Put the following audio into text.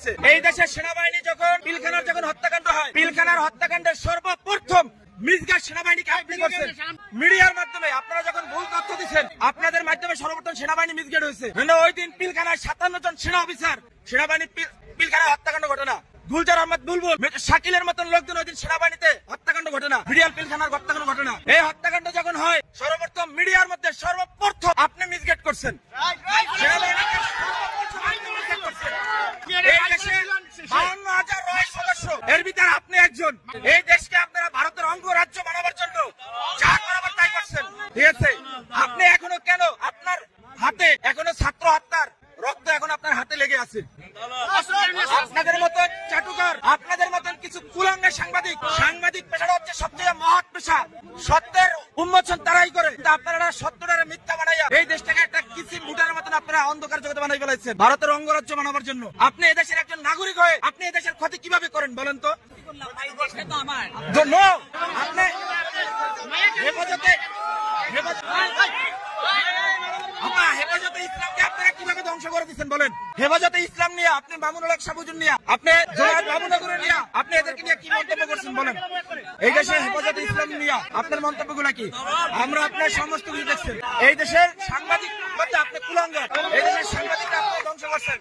হয়েছে। এই দেশের সেনাবাহিনী যখন পিলখানার হত্যাকাণ্ড হয়, পিলখানার হত্যাকাণ্ডের সর্বপ্রথম মিসগাইড সেনাবাহিনীকে আপনি করছেন মিডিয়ার মাধ্যমে। আপনারা যখন ভুল তথ্য দিচ্ছেন, আপনাদের মাধ্যমে সর্বপ্রথম সেনাবাহিনী মিসগাইড হয়েছে। ওই দিন পিলখানায় 57 জন সেনা অফিসার সেনাবাহিনী পিলখানায় হত্যাকাণ্ড ঘটে না। গুলজার আহমদ বুলবুল, শাকিলের মতন লোকজন ওই দিন সেনাবাহিনীতে হত্যাকাণ্ড ঘটে না, মিডিয়ার পিলখানার হত্যাকাণ্ড ঘটে না। এই হত্যাকাণ্ড যখন হয়, সর্বপ্রথম মিডিয়ার মধ্যে সর্বপ্রথম আপনি মিসগাইড করছেন সেনাবাহিনীকে। এই দেশে 52,000 রয়েল সদস্য, এর ভিতরে আপনি একজন। এই দেশকে আপনারা ভারতের অঙ্গরাজ্য বানাবার জন্য যা করাবার তাই করছেন, ঠিক আছে? আপনি এখনো কেন আপনার হাতে এখনো ছাত্র হত্যার রক্ত এখন আপনার হাতে লেগে আছে? আপনাদের মতন চাটুকার, আপনাদের মতন কিছু কুলাঙ্গের সাংবাদিক পেশাটা হচ্ছে সবচেয়ে মহৎ পেশা। সত্যের উন্মোচন তারাই করে। আপনারা সত্যটারে মিথ্যা বানাইয়া এই দেশটাকে একটা কিসিম ভুটার মতন আপনারা অন্ধকার জগতে বানাই ফেলাইছেন ভারতের অঙ্গরাজ্য বানাবার জন্য। আপনি এদেশের একজন নাগরিক হয়ে আপনি এদেশের ক্ষতি কিভাবে করেন বলেন তো? আপনি হেফাজতে ইসলামকে আপনারা কিভাবে ধ্বংস করে দিচ্ছেন বলেন? হেফাজতে ইসলাম নিয়ে আপনি মামুনুল হক সাবুজুর নিয়ে আপনি বাবুনগরে নিয়ে আপনি এদেরকে নিয়ে কি মন্তব্য করছেন বলেন? এই দেশে হেফাজতে ইসলাম নিয়ে আপনার মন্তব্যগুলো কি? আমরা আপনার সমস্ত কিছু দেখছেন। এই দেশের সাংবাদিক বলতে আপনি কুলাঙ্গার, এই দেশের সাংবাদিকরা আপনি ধ্বংস করছেন।